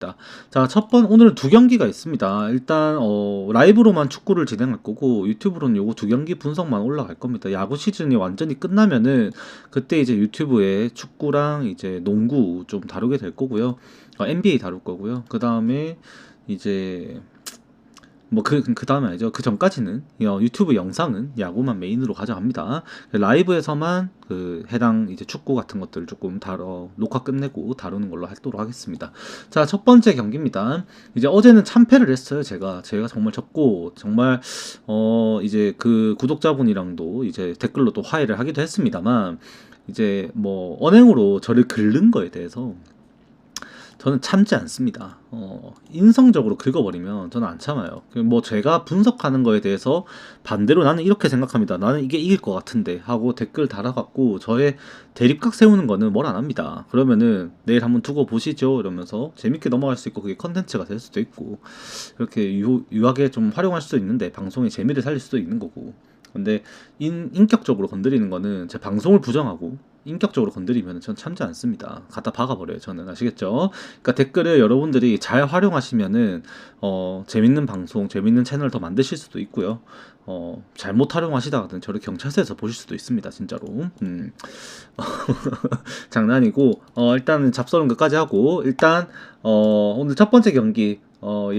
자, 오늘은 두 경기가 있습니다. 일단 라이브로만 축구를 진행할 거고 유튜브로는 요거 두 경기 분석만 올라갈 겁니다. 야구 시즌이 완전히 끝나면은 그때 이제 유튜브에 축구랑 이제 농구 좀 다루게 될 거고요. NBA 다룰 거고요. 그 다음에 이제 그 다음에 아니죠. 그 전까지는 유튜브 영상은 야구만 메인으로 가져갑니다. 라이브에서만 그 해당 이제 축구 같은 것들 조금 녹화 끝내고 다루는 걸로 하도록 하겠습니다. 자, 첫 번째 경기입니다. 이제 어제는 참패를 했어요. 제가 정말 졌고, 정말 이제 그 구독자분이랑도 이제 댓글로 또 화해를 하기도 했습니다만, 이제 언행으로 저를 긁는 거에 대해서 저는 참지 않습니다. 인성적으로 긁어버리면 저는 안 참아요. 제가 분석하는 거에 대해서 반대로 나는 이렇게 생각합니다. 나는 이게 이길 것 같은데 하고 댓글 달아갖고 저의 대립각 세우는 거는 뭘 안 합니다. 그러면은 내일 한번 두고 보시죠 이러면서 재밌게 넘어갈 수 있고 그게 컨텐츠가 될 수도 있고 이렇게 유하게 좀 활용할 수도 있는데 방송의 재미를 살릴 수도 있는 거고. 근데 인격적으로 건드리는 거는 제 방송을 부정하고 인격적으로 건드리면 전 참지 않습니다. 갖다 박아버려요. 저는. 아시겠죠? 그러니까 댓글을 여러분들이 잘 활용하시면은 재밌는 방송, 재밌는 채널 더 만드실 수도 있고요. 잘못 활용하시다가는 저를 경찰서에서 보실 수도 있습니다. 진짜로. 장난이고 일단은 잡서는 것까지 하고 일단 오늘 첫 번째 경기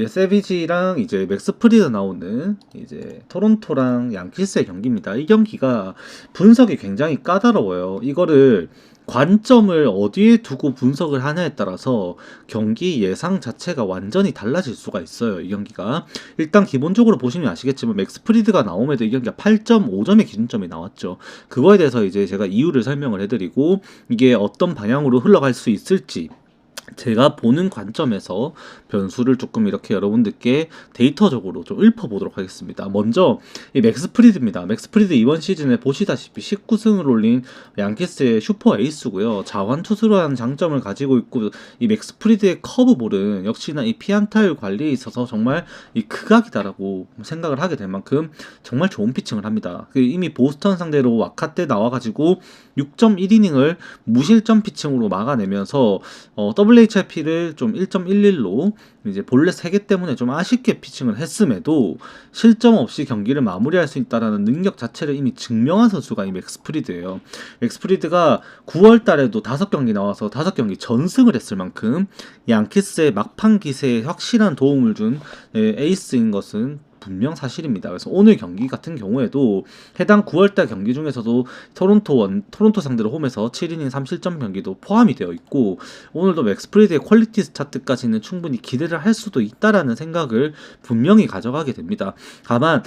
세비지랑 이제 맥스 프리드 나오는 이제 토론토랑 양키스의 경기입니다. 이 경기가 분석이 굉장히 까다로워요. 이거를 관점을 어디에 두고 분석을 하냐에 따라서 경기 예상 자체가 완전히 달라질 수가 있어요. 이 경기가 일단 기본적으로 보시면 아시겠지만 맥스 프리드가 나옴에도 이 경기가 8.5점의 기준점이 나왔죠. 그거에 대해서 이제 제가 이유를 설명을 해드리고 이게 어떤 방향으로 흘러갈 수 있을지 제가 보는 관점에서 변수를 조금 이렇게 여러분들께 데이터적으로 좀 읊어보도록 하겠습니다. 먼저 이 맥스 프리드입니다. 맥스 프리드 이번 시즌에 보시다시피 19승을 올린 양키스의 슈퍼 에이스고요. 자완 투수로 하는 장점을 가지고 있고 이 맥스 프리드의 커브볼은 역시나 이 피안타율 관리에 있어서 정말 이 극악이다라고 생각을 하게 될 만큼 정말 좋은 피칭을 합니다. 이미 보스턴 상대로 와카 때 나와가지고 6.1이닝을 무실점 피칭으로 막아내면서 WHIP를 좀 1.11로 이제 본래 3개 때문에 좀 아쉽게 피칭을 했음에도 실점 없이 경기를 마무리할 수 있다라는 능력 자체를 이미 증명한 선수가 이 맥스 프리드예요. 맥스 프리드가 9월 달에도 5경기 나와서 5경기 전승을 했을 만큼 양키스의 막판 기세에 확실한 도움을 준 에이스인 것은 분명 사실입니다. 그래서 오늘 경기 같은 경우에도 해당 9월달 경기 중에서도 토론토 상대로 홈에서 7이닝 3실점 경기도 포함이 되어 있고 오늘도 맥스 프리드의 퀄리티 스타트까지는 충분히 기대를 할 수도 있다라는 생각을 분명히 가져가게 됩니다. 다만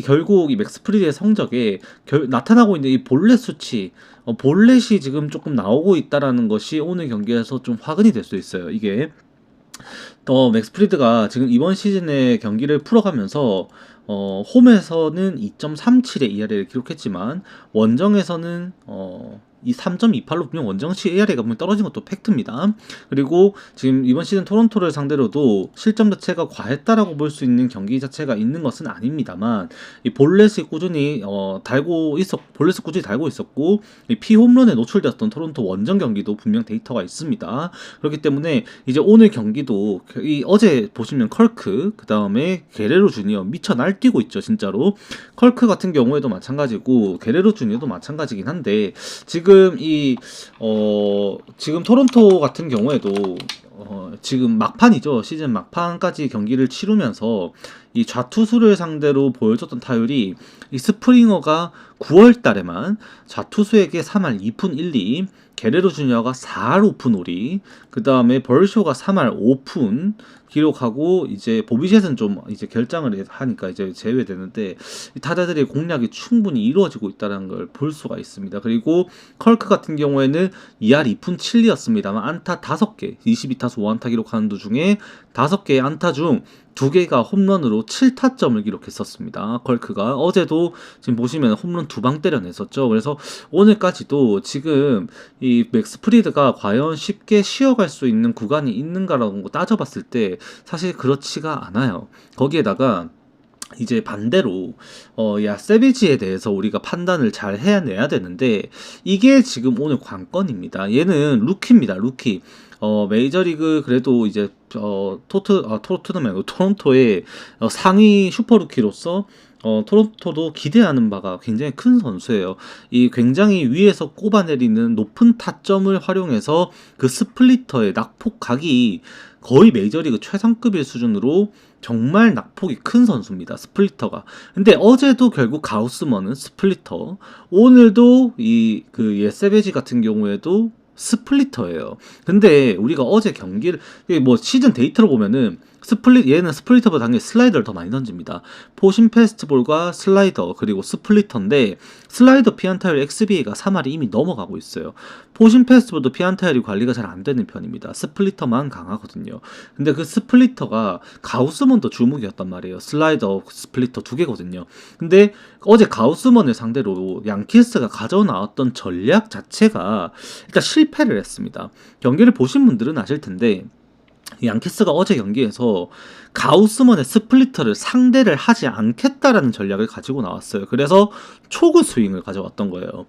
결국 이 맥스 프리드의 성적에 나타나고 있는 이 볼넷 수치 볼넷이 지금 조금 나오고 있다라는 것이 오늘 경기에서 좀 화근이 될 수 있어요. 이게 맥스 프리드가 지금 이번 시즌의 경기를 풀어가면서 홈에서는 2.37의 ERA를 기록했지만 원정에서는 이 3.28로 분명 원정시 ARA가 분명 떨어진 것도 팩트입니다. 그리고 지금 이번 시즌 토론토를 상대로도 실점 자체가 과했다라고 볼 수 있는 경기 자체가 있는 것은 아닙니다만 이 볼넷을 꾸준히 달고 있었고 이 피홈런에 노출되었던 토론토 원정 경기도 분명 데이터가 있습니다. 그렇기 때문에 이제 오늘 경기도 어제 보시면 컬크 그 다음에 게레로 주니어 미쳐 날뛰고 있죠. 진짜로 컬크 같은 경우에도 마찬가지고 게레로 주니어도 마찬가지긴 한데 지금 토론토 같은 경우에도 지금 막판이죠. 시즌 막판까지 경기를 치르면서 이 좌투수를 상대로 보여줬던 타율이 이 스프링어가 9월 달에만 좌투수에게 3할 2푼 1리, 게레로 주니어가 4할 5푼 5리, 그 다음에 벌쇼가 3할 5푼 기록하고 이제 보비셋은 좀 이제 결장을 하니까 이제 제외되는데 이 타자들의 공략이 충분히 이루어지고 있다는 걸 볼 수가 있습니다. 그리고 컬크 같은 경우에는 2할 2푼 7리였습니다만 안타 5개, 22타수 5안타 기록하는 도중에 5개의 안타 중 2개가 홈런으로 7타점을 기록했었습니다. 컬크가 어제도 지금 보시면 홈런 2방 때려냈었죠. 그래서 오늘까지도 지금 이 맥스 프리드가 과연 쉽게 쉬어갈 수 있는 구간이 있는가라고 따져봤을 때 사실 그렇지가 않아요. 거기에다가 이제 반대로 세비지에 대해서 우리가 판단을 잘 해내야 되는데 이게 지금 오늘 관건입니다. 얘는 루키입니다. 루키. 메이저리그 그래도 이제 토트넘 말고 토론토의 상위 슈퍼루키로서 토론토도 기대하는 바가 굉장히 큰 선수예요. 이 굉장히 위에서 꼽아내리는 높은 타점을 활용해서 그 스플리터의 낙폭각이 거의 메이저리그 최상급일 수준으로 정말 낙폭이 큰 선수입니다. 스플리터가. 근데 어제도 결국 가우스먼은 스플리터, 오늘도 그 예세베지 같은 경우에도 스플리터예요. 근데 우리가 어제 경기를 뭐 시즌 데이터로 보면은 얘는 스플리터보다 당연히 슬라이더를 더 많이 던집니다. 포심 페스트볼과 슬라이더 그리고 스플리터인데 슬라이더 피안타율 XBA가 3할이 이미 넘어가고 있어요. 포심 페스트볼도 피안타율이 관리가 잘 안 되는 편입니다. 스플리터만 강하거든요. 근데 그 스플리터가 가우스먼도 주목이었단 말이에요. 슬라이더, 스플리터 두 개거든요. 근데 어제 가우스먼을 상대로 양키스가 가져나왔던 전략 자체가 일단 실패를 했습니다. 경기를 보신 분들은 아실 텐데 양키스가 어제 경기에서 가우스먼의 스플리터를 상대를 하지 않겠다라는 전략을 가지고 나왔어요. 그래서 초구 스윙을 가져왔던 거예요.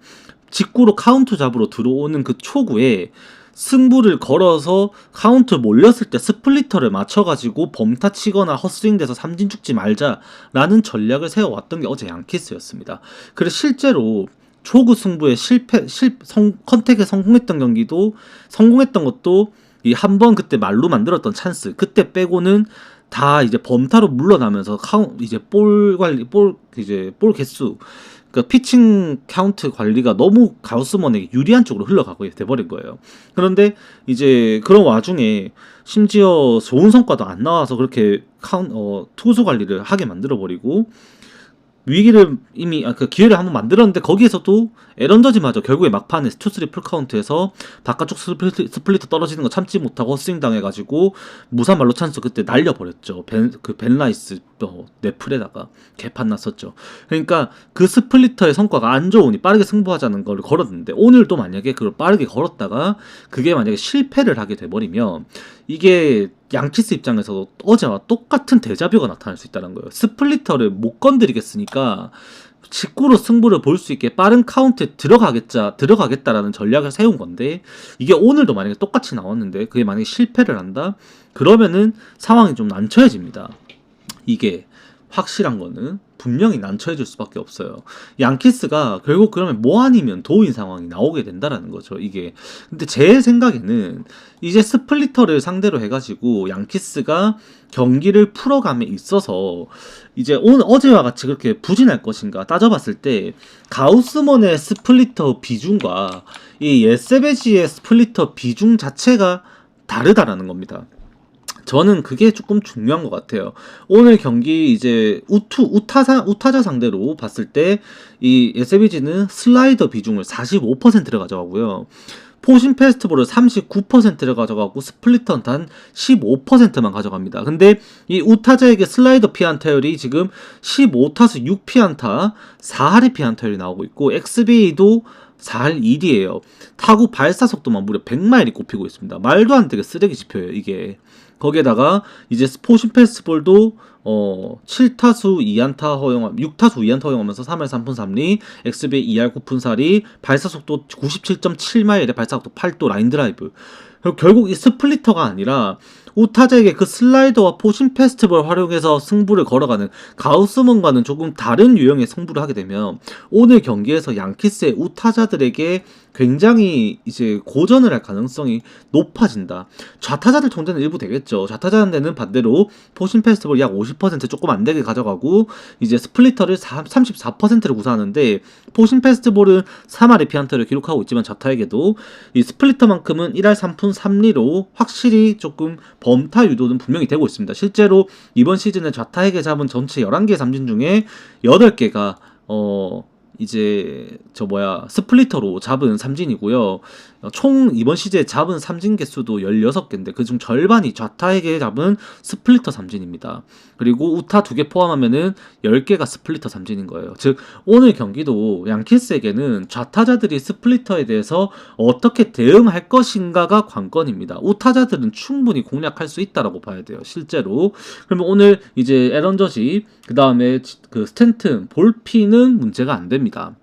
직구로 카운트 잡으러 들어오는 그 초구에 승부를 걸어서 카운트 몰렸을 때 스플리터를 맞춰가지고 범타 치거나 헛스윙돼서 삼진 죽지 말자라는 전략을 세워왔던 게 어제 양키스였습니다. 그래서 실제로 초구 승부에 컨택에 성공했던 것도 이 한 번 그때 말로 만들었던 찬스 그때 빼고는 다 이제 범타로 물러나면서 이제 볼 개수 그러니까 피칭 카운트 관리가 너무 가우스먼에게 유리한 쪽으로 흘러가고 돼버린 거예요. 그런데 이제 그런 와중에 심지어 좋은 성과도 안 나와서 그렇게 투수 관리를 하게 만들어버리고 위기를 이미 그 기회를 한번 만들었는데 거기에서도 에런저지마저 결국에 막판에 투3 풀카운트에서 바깥쪽 스플리터 떨어지는 거 참지 못하고 헛스윙 당해가지고 무산 말로 찬스 그때 날려버렸죠. 벤 라이스 네플에다가 개판 났었죠. 그러니까 그 스플리터의 성과가 안 좋으니 빠르게 승부하자는 걸 걸었는데 오늘도 만약에 그걸 빠르게 걸었다가 그게 만약에 실패를 하게 돼버리면 이게 양키스 입장에서도 어제와 똑같은 데자뷰가 나타날 수 있다는 거예요. 스플리터를 못 건드리겠으니까 직구로 승부를 볼 수 있게 빠른 카운트에 들어가겠다라는 전략을 세운 건데 이게 오늘도 만약에 똑같이 나왔는데 그게 만약에 실패를 한다? 그러면은 상황이 좀 난처해집니다. 이게 확실한 거는 분명히 난처해질 수밖에 없어요. 양키스가 결국 그러면 뭐 아니면 도인 상황이 나오게 된다라는 거죠. 이게 근데 제 생각에는 이제 스플리터를 상대로 해가지고 양키스가 경기를 풀어감에 있어서 이제 어제와 같이 그렇게 부진할 것인가 따져봤을 때 가우스먼의 스플리터 비중과 이 예세베지의 스플리터 비중 자체가 다르다라는 겁니다. 저는 그게 조금 중요한 것 같아요. 오늘 경기 이제 우타자 상대로 봤을 때 이 SBG는 슬라이더 비중을 45%를 가져가고요. 포심 페스트볼을 39%를 가져가고 스플리터는 단 15%만 가져갑니다. 근데 이 우타자에게 슬라이더 피안타율이 지금 15타수 6피안타 4할의 피안타율이 나오고 있고 XBA도 4할 1위에요. 타구 발사 속도만 무려 100마일이 꼽히고 있습니다. 말도 안 되게 쓰레기 지표예요, 이게. 거기에다가 이제 포심 패스트볼도 7타수 2안타 허용하면서 6타수 2안타 허용하면서 3할 3푼 3리, XBA 2할 9푼 4리, 발사 속도 97.7마일의 발사 속도 8도 라인 드라이브. 결국 이 스플리터가 아니라 우타자에게 그 슬라이더와 포심 페스트볼 활용해서 승부를 걸어가는 가우스먼과는 조금 다른 유형의 승부를 하게 되면 오늘 경기에서 양키스의 우타자들에게 굉장히 이제 고전을 할 가능성이 높아진다. 좌타자들 통제는 일부 되겠죠. 좌타자한테는 반대로 포심 페스트볼 약 50% 조금 안 되게 가져가고 이제 스플리터를 34%를 구사하는데 포심 페스트볼은 3할의 피안타를 기록하고 있지만 좌타에게도 이 스플리터만큼은 1할 3푼 3리로 확실히 조금 범타 유도는 분명히 되고 있습니다. 실제로 이번 시즌에 좌타에게 잡은 전체 11개의 삼진 중에 8개가 이제 스플리터로 잡은 삼진이고요. 총 이번 시즌에 잡은 삼진 개수도 16개인데 그중 절반이 좌타에게 잡은 스플리터 삼진입니다. 그리고 우타 2개 포함하면은 10개가 스플리터 삼진인 거예요. 즉 오늘 경기도 양키스에게는 좌타자들이 스플리터에 대해서 어떻게 대응할 것인가가 관건입니다. 우타자들은 충분히 공략할 수 있다라고 봐야 돼요. 실제로. 그러면 오늘 이제 에런 저지, 그 다음에 그 스탠튼, 볼피는 문제가 안 됩니다.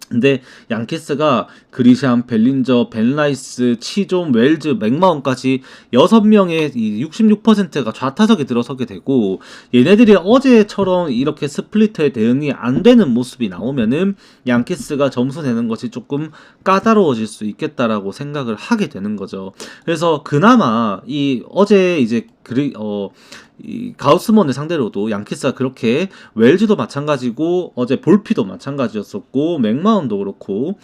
근데 양키스가 그리샴, 벨린저, 벤라이스, 치존, 웰즈, 맥마원까지 6명의 이 66%가 좌타석에 들어서게 되고, 얘네들이 어제처럼 이렇게 스플리트에 대응이 안 되는 모습이 나오면은 양키스가 점수 내는 것이 조금 까다로워질 수 있겠다라고 생각을 하게 되는 거죠. 그래서 그나마 이 어제 이제 이 가우스먼을 상대로도 양키스가 그렇게, 웰즈도 마찬가지고 어제 볼피도 마찬가지였었고 맥마운도 그렇고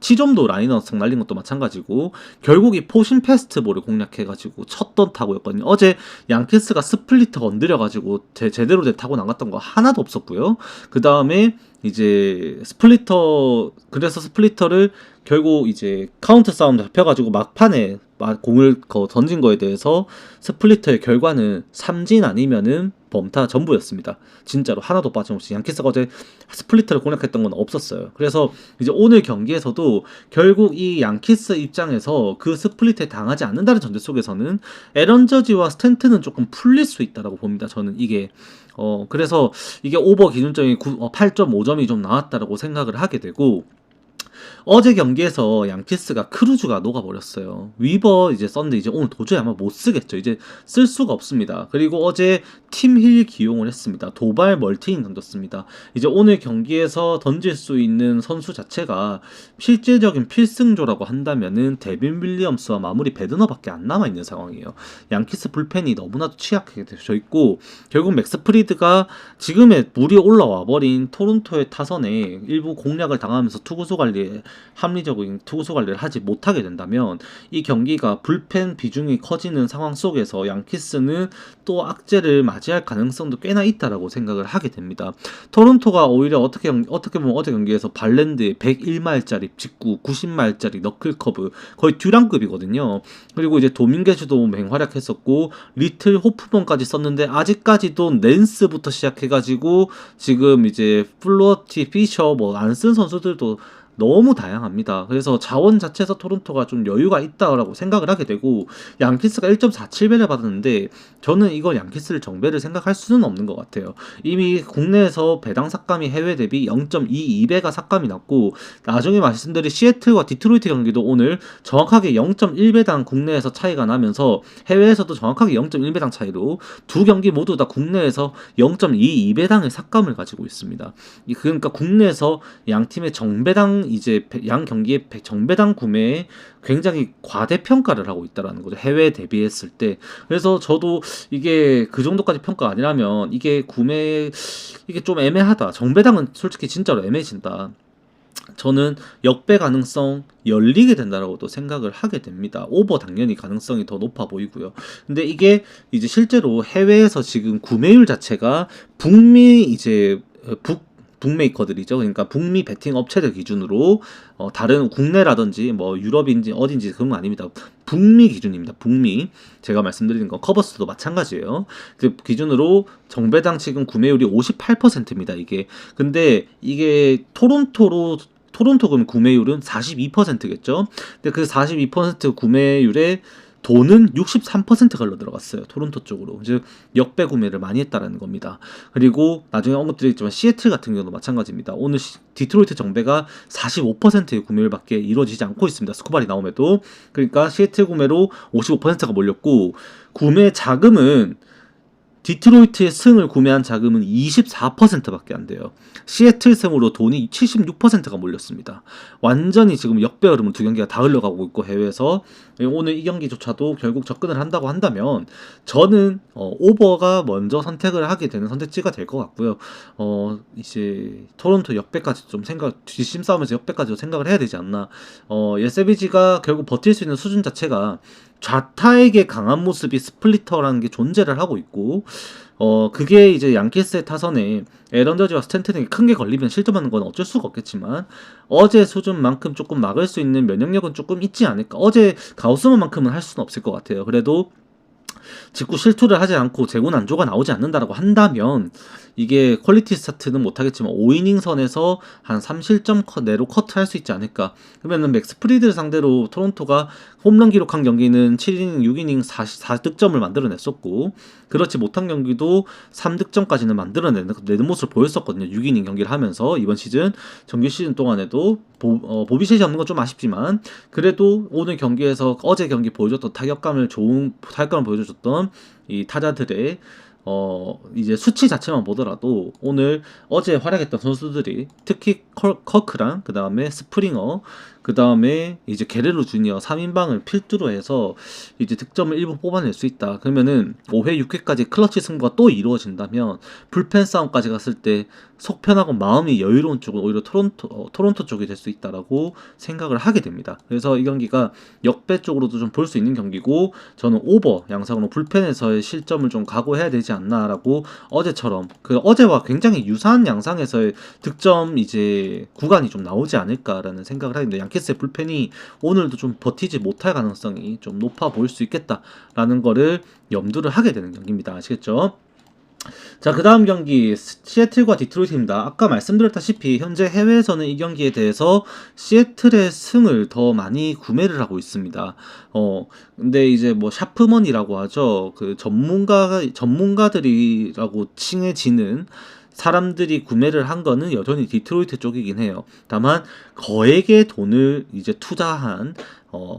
치좀도 라이너성 날린 것도 마찬가지고, 결국 이 포신 페스티벌을 공략해가지고 첫 던 타고였거든요. 어제 양키스가 스플리트 건드려가지고 제대로 된 타고 나갔던 거 하나도 없었고요. 그 다음에 이제 그래서 스플리터를 결국 이제 카운트 싸움 잡혀가지고 막판에 공을 던진 거에 대해서 스플리터의 결과는 삼진 아니면은 범타 전부였습니다. 진짜로 하나도 빠짐없이 양키스가 어제 스플리터를 공략했던 건 없었어요. 그래서 이제 오늘 경기에서도 결국 이 양키스 입장에서 그 스플리트에 당하지 않는다는 전제 속에서는 에런 저지와 스탠튼은 조금 풀릴 수 있다라고 봅니다. 저는 이게 그래서 이게 오버 기준점이 8.5점이 좀 나왔다라고 생각을 하게 되고, 어제 경기에서 양키스가 크루즈가 녹아버렸어요. 위버 이제 썼는데 이제 오늘 도저히 아마 못 쓰겠죠. 이제 쓸 수가 없습니다. 그리고 어제 팀힐 기용을 했습니다. 도발 멀티인 던졌습니다. 이제 오늘 경기에서 던질 수 있는 선수 자체가 실질적인 필승조라고 한다면은 데빈 윌리엄스와 마무리 베드너밖에 안 남아 있는 상황이에요. 양키스 불펜이 너무나도 취약하게 되어 있고, 결국 맥스 프리드가 지금의 물이 올라와 버린 토론토의 타선에 일부 공략을 당하면서 투구수 관리에 합리적인 투구수 관리를 하지 못하게 된다면 이 경기가 불펜 비중이 커지는 상황 속에서 양키스는 또 악재를 맞이할 가능성도 꽤나 있다라고 생각을 하게 됩니다. 토론토가 오히려 어떻게 보면 어제 경기에서 발랜드의 101마일짜리 직구, 90마일짜리 너클커브 거의 듀랑급이거든요. 그리고 이제 도밍게즈도 맹활약했었고 리틀 호프먼까지 썼는데 아직까지도 낸스부터 시작해가지고 지금 이제 플로티, 피셔 뭐 안 쓴 선수들도 너무 다양합니다. 그래서 자원 자체에서 토론토가 좀 여유가 있다라고 생각을 하게 되고, 양키스가 1.47배를 받았는데 저는 이걸 양키스를 정배를 생각할 수는 없는 것 같아요. 이미 국내에서 배당 삭감이 해외 대비 0.22배가 삭감이 났고, 나중에 말씀드린 시애틀과 디트로이트 경기도 오늘 정확하게 0.1배당 국내에서 차이가 나면서 해외에서도 정확하게 0.1배당 차이로 두 경기 모두 다 국내에서 0.22배당의 삭감을 가지고 있습니다. 그러니까 국내에서 양 팀의 정배당 이제 양 경기의 정배당 구매에 굉장히 과대평가를 하고 있다라는 거죠. 해외에 대비했을 때. 그래서 저도 이게 그 정도까지 평가가 아니라면 이게 좀 애매하다. 정배당은 솔직히 진짜로 애매해진다. 저는 역배 가능성 열리게 된다라고도 생각을 하게 됩니다. 오버 당연히 가능성이 더 높아 보이고요. 근데 이게 이제 실제로 해외에서 지금 구매율 자체가 북미 이제 북메이커들이죠. 그러니까 북미 베팅 업체들 기준으로 다른 국내라든지 뭐 유럽인지 어딘지 그런 거 아닙니다. 북미 기준입니다. 북미. 제가 말씀드리는 건 커버스도 마찬가지예요. 그 기준으로 정배당 지금 구매율이 58%입니다. 이게. 근데 이게 토론토 그럼 구매율은 42%겠죠. 근데 그 42% 구매율에 돈은 63%가 흘러 들어갔어요. 토론토 쪽으로. 즉 역배 구매를 많이 했다라는 겁니다. 그리고 나중에 언급드리겠지만 시애틀 같은 경우도 마찬가지입니다. 오늘 디트로이트 정배가 45%의 구매율밖에 이루어지지 않고 있습니다. 스코발이 나옴에도. 그러니까 시애틀 구매로 55%가 몰렸고, 구매 자금은 디트로이트의 승을 구매한 자금은 24%밖에 안 돼요. 시애틀 승으로 돈이 76%가 몰렸습니다. 완전히 지금 역배 흐름은 두 경기가 다 흘러가고 있고, 해외에서 오늘 이 경기조차도 결국 접근을 한다고 한다면 저는 오버가 먼저 선택을 하게 되는 선택지가 될 것 같고요. 이제 토론토 역배까지 좀 뒷심 싸움에서 역배까지도 생각을 해야 되지 않나. 세비지가 결국 버틸 수 있는 수준 자체가 좌타에게 강한 모습이 스플리터라는 게 존재를 하고 있고, 그게 이제 양키스의 타선에 에런 저지와 스탠튼에게 큰 게 걸리면 실점하는 건 어쩔 수가 없겠지만, 어제 수준만큼 조금 막을 수 있는 면역력은 조금 있지 않을까. 어제 가우스만큼은 할 수는 없을 것 같아요. 그래도 직구 실투를 하지 않고 제구 난조가 나오지 않는다라고 한다면 이게 퀄리티 스타트는 못하겠지만 5이닝 선에서 한 3실점 내로 커트할 수 있지 않을까. 그러면은 맥스 프리드를 상대로 토론토가 홈런 기록한 경기는 7이닝 6이닝 4득점을 만들어냈었고, 그렇지 못한 경기도 3득점까지는 만들어내는 모습을 보였었거든요. 6이닝 경기를 하면서 이번 시즌 정규 시즌 동안에도 보비셋이 없는 건 좀 아쉽지만 그래도 오늘 경기에서 어제 경기 보여줬던 타격감을 보여줬던 이 타자들의 이제 수치 자체만 보더라도 오늘 어제 활약했던 선수들이 특히 커크랑 그 다음에 스프링어 그 다음에 이제 게레로 주니어 3인방을 필두로 해서 이제 득점을 일부 뽑아낼 수 있다. 그러면은 5회 6회까지 클러치 승부가 또 이루어진다면 불펜 싸움까지 갔을 때 속 편하고 마음이 여유로운 쪽은 오히려 토론토 쪽이 될 수 있다라고 생각을 하게 됩니다. 그래서 이 경기가 역배 쪽으로도 좀 볼 수 있는 경기고, 저는 오버 양상으로 불펜에서의 실점을 좀 각오해야 되지 않나라고, 어제처럼 어제와 굉장히 유사한 양상에서의 득점 이제 구간이 좀 나오지 않을까라는 생각을 하는데, 양키스의 불펜이 오늘도 좀 버티지 못할 가능성이 좀 높아 보일 수 있겠다라는 거를 염두를 하게 되는 경기입니다. 아시겠죠? 자, 그 다음 경기 시애틀과 디트로이트입니다. 아까 말씀드렸다시피 현재 해외에서는 이 경기에 대해서 시애틀의 승을 더 많이 구매를 하고 있습니다. 근데 이제 뭐 샤프머니라고 하죠. 그 전문가들이라고 칭해지는 사람들이 구매를 한 거는 여전히 디트로이트 쪽이긴 해요. 다만 거액의 돈을 이제 투자한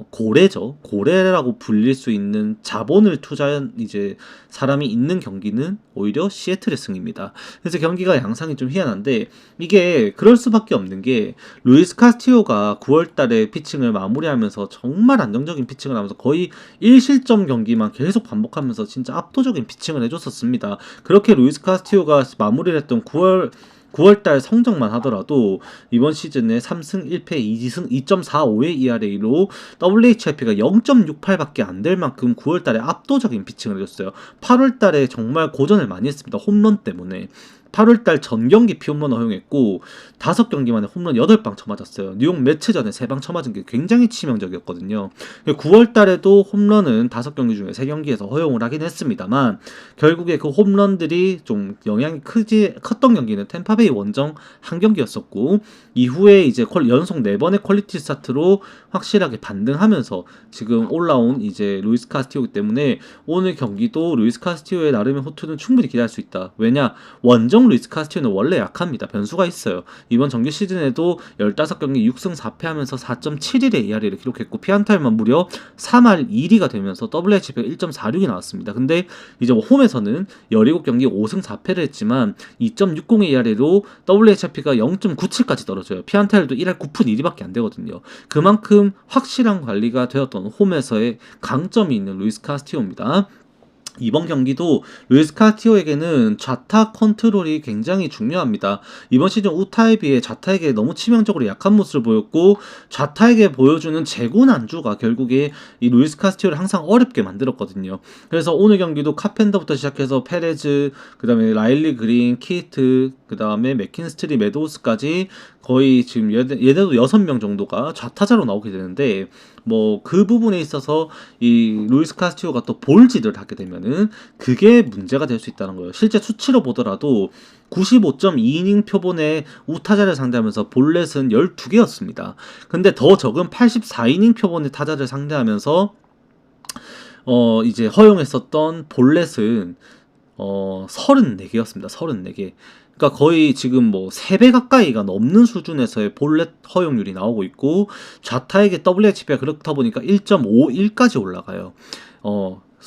고래죠. 고래라고 불릴 수 있는 자본을 투자한 이제 사람이 있는 경기는 오히려 시애틀의 승입니다. 그래서 경기가 양상이 좀 희한한데, 이게 그럴 수밖에 없는 게 루이스 카스티오가 9월달에 피칭을 마무리하면서 정말 안정적인 피칭을 하면서 거의 1실점 경기만 계속 반복하면서 진짜 압도적인 피칭을 해줬었습니다. 그렇게 루이스 카스티오가 마무리를 했던 9월달 성적만 하더라도 이번 시즌에 3승 1패 2승 2.45의 ERA로 WHIP가 0.68밖에 안 될 만큼 9월달에 압도적인 피칭을 해줬어요. 8월달에 정말 고전을 많이 했습니다. 홈런 때문에. 8월달 전 경기 피홈런을 허용했고 5경기 만에 홈런 8방 쳐맞았어요. 뉴욕 매치전에 3방 쳐맞은 게 굉장히 치명적이었거든요. 9월달에도 홈런은 5경기 중에 3경기에서 허용을 하긴 했습니다만 결국에 그 홈런들이 좀 영향이 컸던 경기는 템파베이 원정 한 경기였었고, 이후에 이제 연속 4번의 퀄리티 스타트로 확실하게 반등하면서 지금 올라온 이제 루이스 카스티오이기 때문에 오늘 경기도 루이스 카스티오의 나름의 호투는 충분히 기대할 수 있다. 왜냐? 원정 루이스 카스티오는 원래 약합니다. 변수가 있어요. 이번 정규 시즌에도 15경기 6승 4패 하면서 4.71의 ERA를 기록했고 피안타율만 무려 3할 1위가 되면서 WHIP가 1.46이 나왔습니다. 근데 이제 홈에서는 17경기 5승 4패를 했지만 2.60의 ERA로 WHIP가 0.97까지 떨어져요. 피안타율도 1할 9푼 1리밖에 안 되거든요. 그만큼 확실한 관리가 되었던 홈에서의 강점이 있는 루이스 카스티오입니다. 이번 경기도 루이스 카스티오에게는 좌타 컨트롤이 굉장히 중요합니다. 이번 시즌 우타에 비해 좌타에게 너무 치명적으로 약한 모습을 보였고, 좌타에게 보여주는 제고 난주가 결국에 이 루이스 카스티오를 항상 어렵게 만들었거든요. 그래서 오늘 경기도 카펜더부터 시작해서 페레즈, 그 다음에 라일리 그린, 키트, 그 다음에 맥킨스트리, 메도우스까지 거의 지금 얘네도 6명 정도가 좌타자로 나오게 되는데, 뭐 그 부분에 있어서 이 루이스 카스티오가 또 볼질을 하게 되면은 그게 문제가 될 수 있다는 거예요. 실제 수치로 보더라도 95.2이닝 표본의 우타자를 상대하면서 볼넷은 12개였습니다. 근데 더 적은 84이닝 표본의 타자를 상대하면서 이제 허용했었던 볼넷은 34개였습니다. 34개. 그러니까 거의 지금 뭐 3배 가까이가 넘는 수준에서의 볼넷 허용률이 나오고 있고, 좌타에게 WHIP가 그렇다 보니까 1.51까지 올라가요.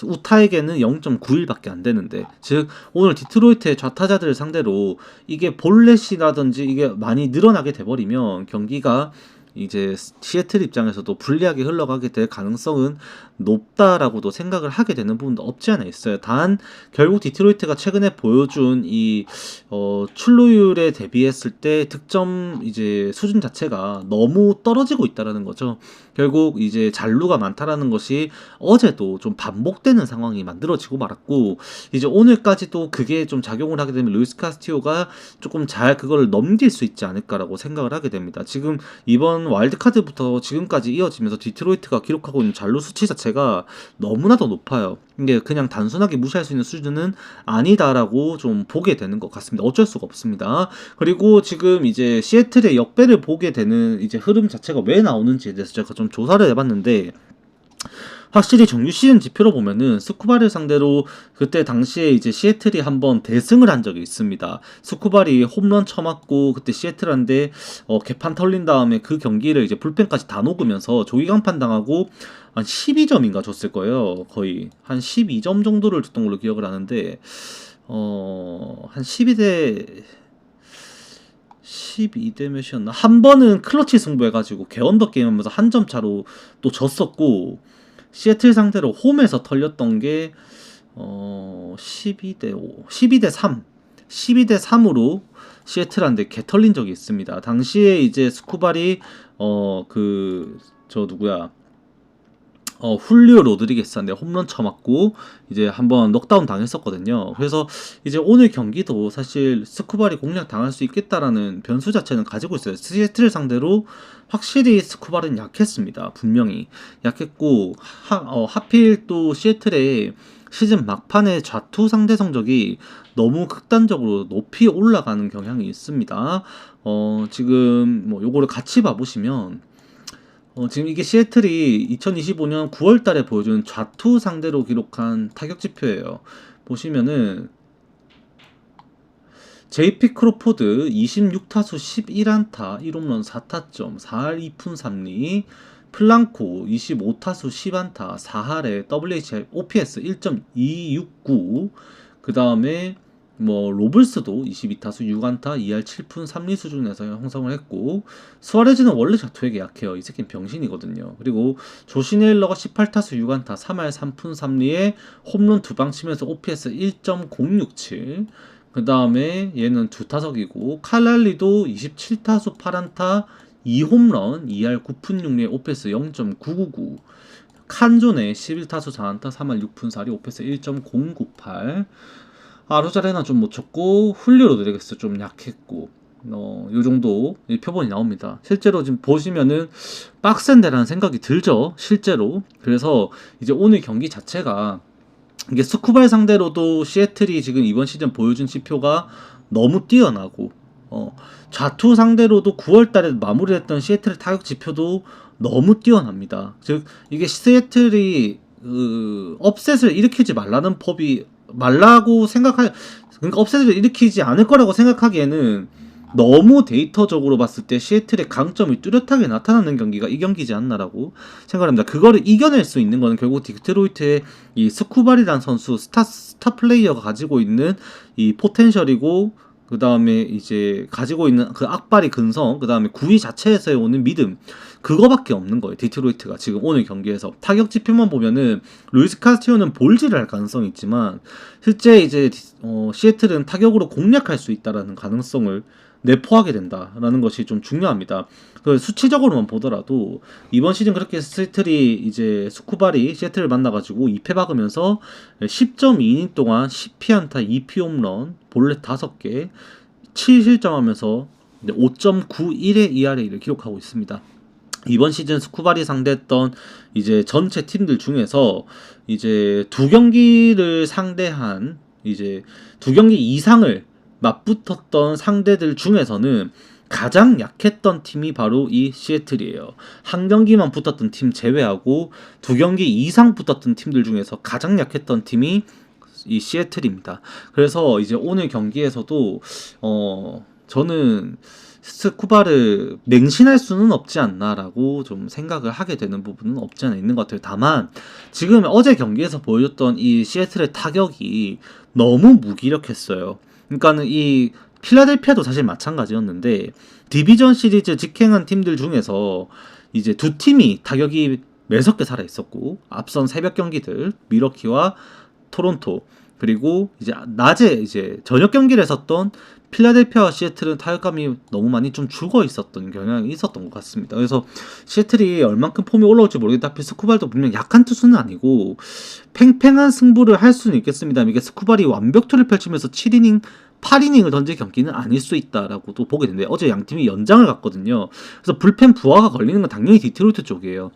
우타에게는 0.91밖에 안 되는데, 즉 오늘 디트로이트의 좌타자들을 상대로 이게 볼넷이라든지 이게 많이 늘어나게 돼버리면 경기가 이제 시애틀 입장에서도 불리하게 흘러가게 될 가능성은 높다라고도 생각을 하게 되는 부분도 없지 않아 있어요. 단 결국 디트로이트가 최근에 보여준 이 출루율에 대비했을 때 득점 이제 수준 자체가 너무 떨어지고 있다라는 거죠. 결국 이제 잔루가 많다라는 것이 어제도 좀 반복되는 상황이 만들어지고 말았고, 이제 오늘까지도 그게 좀 작용을 하게 되면 루이스 카스티오가 조금 잘 그걸 넘길 수 있지 않을까라고 생각을 하게 됩니다. 지금 이번 와일드카드부터 지금까지 이어지면서 디트로이트가 기록하고 있는 잔루 수치 자체가 너무나도 높아요. 이게 그냥 단순하게 무시할 수 있는 수준은 아니다라고 좀 보게 되는 것 같습니다. 어쩔 수가 없습니다. 그리고 지금 이제 시애틀의 역배를 보게 되는 이제 흐름 자체가 왜 나오는지에 대해서 제가 좀 조사를 해봤는데, 확실히 정규 시즌 지표로 보면은 스쿠바를 상대로 그때 당시에 이제 시애틀이 한번 대승을 한 적이 있습니다. 스쿠바리 홈런 쳐맞고 그때 시애틀한테 개판 털린 다음에 그 경기를 이제 불펜까지 다 녹으면서 조기 강판 당하고 한 12점인가 줬을 거예요. 거의 한 12점 정도를 줬던 걸로 기억을 하는데 한 12대 몇이었나? 한 번은 클러치 승부해가지고 개언더 게임하면서 한 점 차로 또 졌었고, 시애틀 상대로 홈에서 털렸던 게 12대5, 12대3, 12대3으로 시애틀한테 개 털린 적이 있습니다. 당시에 이제 스쿠발이 저 누구야? 훌리오 로드리게스한테 홈런 쳐맞고 이제 한번 넉다운 당했었거든요. 그래서 이제 오늘 경기도 사실 스쿠발이 공략 당할 수 있겠다라는 변수 자체는 가지고 있어요. 시애틀 상대로 확실히 스쿠발은 약했습니다. 분명히 약했고, 하필 또 시애틀의 시즌 막판의 좌투 상대 성적이 너무 극단적으로 높이 올라가는 경향이 있습니다. 지금 뭐 요거를 같이 봐보시면, 지금 이게 시애틀이 2025년 9월 달에 보여준 좌투 상대로 기록한 타격 지표예요. 보시면은 JP 크로포드 26타수 11안타 1홈런 4타점 4할 2푼 3리, 플랑코 25타수 10안타 4할에 WHI OPS 1.269, 그 다음에 뭐 로블스도 22타수 6안타 2할 7푼 3리 수준에서 형성을 했고, 수아레즈는 원래 좌투에게 약해요. 이 새끼는 병신이거든요. 그리고 조시네일러가 18타수 6안타 3할 3푼 3리에 홈런 2방 치면서 OPS 1.067, 그 다음에 얘는 2타석이고, 칼랄리도 27타수 8안타 2홈런 2할 9푼 6리에 OPS 0.999, 칸존에 11타수 4안타 3할 6푼 4리 OPS 1.098, 아로자레나 좀 못 쳤고, 훌리오 로드리게스 좀 약했고, 요 정도 표본이 나옵니다. 실제로 지금 보시면은 빡센데라는 생각이 들죠, 실제로. 그래서 이제 오늘 경기 자체가 이게 스쿠발 상대로도 시애틀이 지금 이번 시즌 보여준 지표가 너무 뛰어나고, 좌투 상대로도 9월달에 마무리했던 시애틀의 타격 지표도 너무 뛰어납니다. 즉 이게 시애틀이 업셋을 일으키지 말라는 법이 말라고 그러니까 업셋을 일으키지 않을 거라고 생각하기에는 너무 데이터적으로 봤을 때 시애틀의 강점이 뚜렷하게 나타나는 경기가 이 경기지 않나라고 생각합니다. 그거를 이겨낼 수 있는 거는 결국 디트로이트의 이 스쿠발이라는 선수, 스타 플레이어가 가지고 있는 이 포텐셜이고, 그 다음에 이제 가지고 있는 그 악발의 근성, 그 다음에 구위 자체에서 오는 믿음, 그거밖에 없는 거예요. 디트로이트가 지금 오늘 경기에서 타격 지표만 보면은 루이스 카스티오는 볼질을 할 가능성이 있지만, 실제 이제 시애틀은 타격으로 공략할 수 있다라는 가능성을 내포하게 된다라는 것이 좀 중요합니다. 그 수치적으로만 보더라도 이번 시즌 그렇게 시애틀이 이제 스쿠발이 시애틀을 만나가지고 2패 박으면서 10.2이닝 동안 10피안타 2피홈런 볼넷 5개 7실점하면서 5.91의 ERA를 기록하고 있습니다. 이번 시즌 스쿠발이 상대했던 이제 전체 팀들 중에서 이제 2경기를 상대한 이제 2경기 이상을 맞붙었던 상대들 중에서는 가장 약했던 팀이 바로 이 시애틀이에요. 한 경기만 붙었던 팀 제외하고 2경기 이상 붙었던 팀들 중에서 가장 약했던 팀이 이 시애틀입니다. 그래서 이제 오늘 경기에서도 저는 스쿠바를 맹신할 수는 없지 않나라고 좀 생각을 하게 되는 부분은 없지 않아 있는 것 같아요. 다만 지금 어제 경기에서 보여줬던 이 시애틀의 타격이 너무 무기력했어요. 그러니까는 이 필라델피아도 사실 마찬가지였는데, 디비전 시리즈 직행한 팀들 중에서 이제 두 팀이 타격이 매섭게 살아 있었고, 앞선 새벽 경기들 밀워키와 토론토, 그리고 이제 낮에 이제 저녁 경기를 했었던 필라델피아와 시애틀은 타격감이 너무 많이 좀 죽어 있었던 경향이 있었던 것 같습니다. 그래서 시애틀이 얼만큼 폼이 올라올지 모르겠다. 하필 스쿠발도 분명 약한 투수는 아니고 팽팽한 승부를 할 수는 있겠습니다. 이게 스쿠발이 완벽투를 펼치면서 7이닝 8이닝을 던질 경기는 아닐 수 있다라고 또 보게 되는데, 어제 양팀이 연장을 갔거든요. 그래서 불펜 부하가 걸리는 건 당연히 디트로이트 쪽이에요.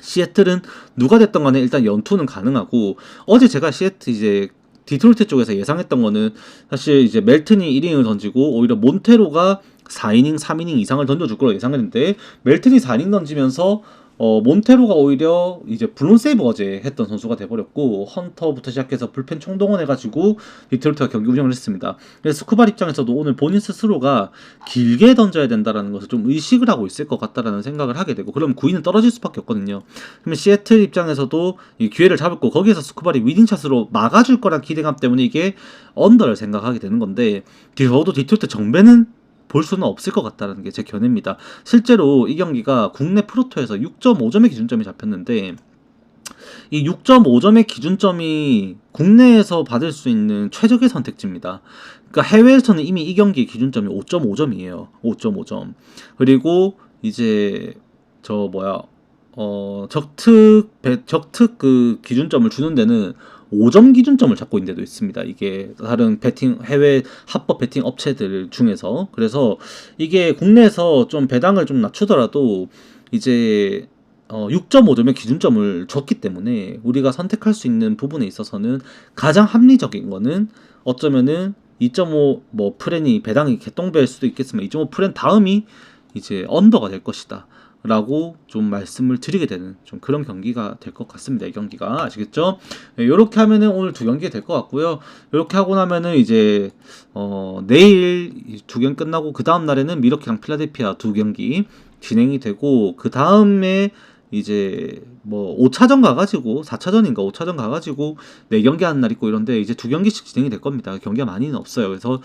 시애틀은 누가 됐던 간에 일단 연투는 가능하고, 어제 제가 시애틀 이제 디트로이트 쪽에서 예상했던 거는 사실 이제 멜튼이 1이닝을 던지고 오히려 몬테로가 4이닝, 3이닝 이상을 던져줄 거로 예상했는데, 멜튼이 4이닝 던지면서 몬테로가 오히려 이제 블론 세이브 어제 했던 선수가 돼버렸고, 헌터부터 시작해서 불펜 총동원해가지고 디트로이트가 경기 운영을 했습니다. 그래서 스쿠발 입장에서도 오늘 본인 스스로가 길게 던져야 된다라는 것을 좀 의식을 하고 있을 것 같다라는 생각을 하게 되고, 그러면 구위는 떨어질 수밖에 없거든요. 그러면 시애틀 입장에서도 이 기회를 잡을 거, 거기에서 스쿠발이 위닝샷으로 막아줄 거란 기대감 때문에 이게 언더를 생각하게 되는 건데, 저도 디트로이트 정배는 볼 수는 없을 것 같다는 게 제 견해입니다. 실제로 이 경기가 국내 프로토에서 6.5점의 기준점이 잡혔는데, 이 6.5점의 기준점이 국내에서 받을 수 있는 최적의 선택지입니다. 그러니까 해외에서는 이미 이 경기의 기준점이 5.5점이에요. 5.5점. 그리고 이제 적특 그 기준점을 주는 데는 5점 기준점을 잡고 있는 데도 있습니다. 이게 다른 해외 합법 베팅 업체들 중에서. 그래서 이게 국내에서 좀 배당을 좀 낮추더라도 이제 6.5점의 기준점을 줬기 때문에 우리가 선택할 수 있는 부분에 있어서는 가장 합리적인 거는, 어쩌면은 2.5 뭐 프렌이 배당이 개똥배일 수도 있겠지만 2.5 프렌 다음이 이제 언더가 될 것이다 라고 좀 말씀을 드리게 되는 좀 그런 경기가 될 것 같습니다. 이 경기가. 아시겠죠? 이렇게 하면은 오늘 두 경기가 될 것 같고요. 이렇게 하고 나면은 이제 내일 두 경기 끝나고 그 다음 날에는 미러키랑 필라델피아 두 경기 진행이 되고, 그 다음에 이제 뭐 5차전 가가지고 4차전인가 5차전 가가지고 4경기 하는 날 있고 이런데, 이제 두 경기씩 진행이 될 겁니다. 경기가 많이는 없어요. 그래서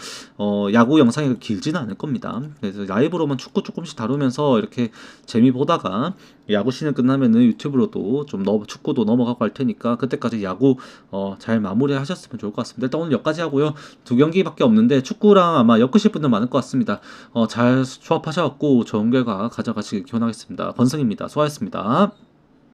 야구 영상이 길지는 않을 겁니다. 그래서 라이브로만 축구 조금씩 다루면서 이렇게 재미 보다가 야구 시즌 끝나면은 유튜브로도 좀 축구도 넘어가고 할 테니까 그때까지 야구 잘 마무리 하셨으면 좋을 것 같습니다. 일단 오늘 여기까지 하고요. 두 경기밖에 없는데 축구랑 아마 엮으실 분들 많을 것 같습니다. 잘 조합하셔갖고 좋은 결과 가져가시길 기원하겠습니다. 권승입니다. 수고하셨습니다.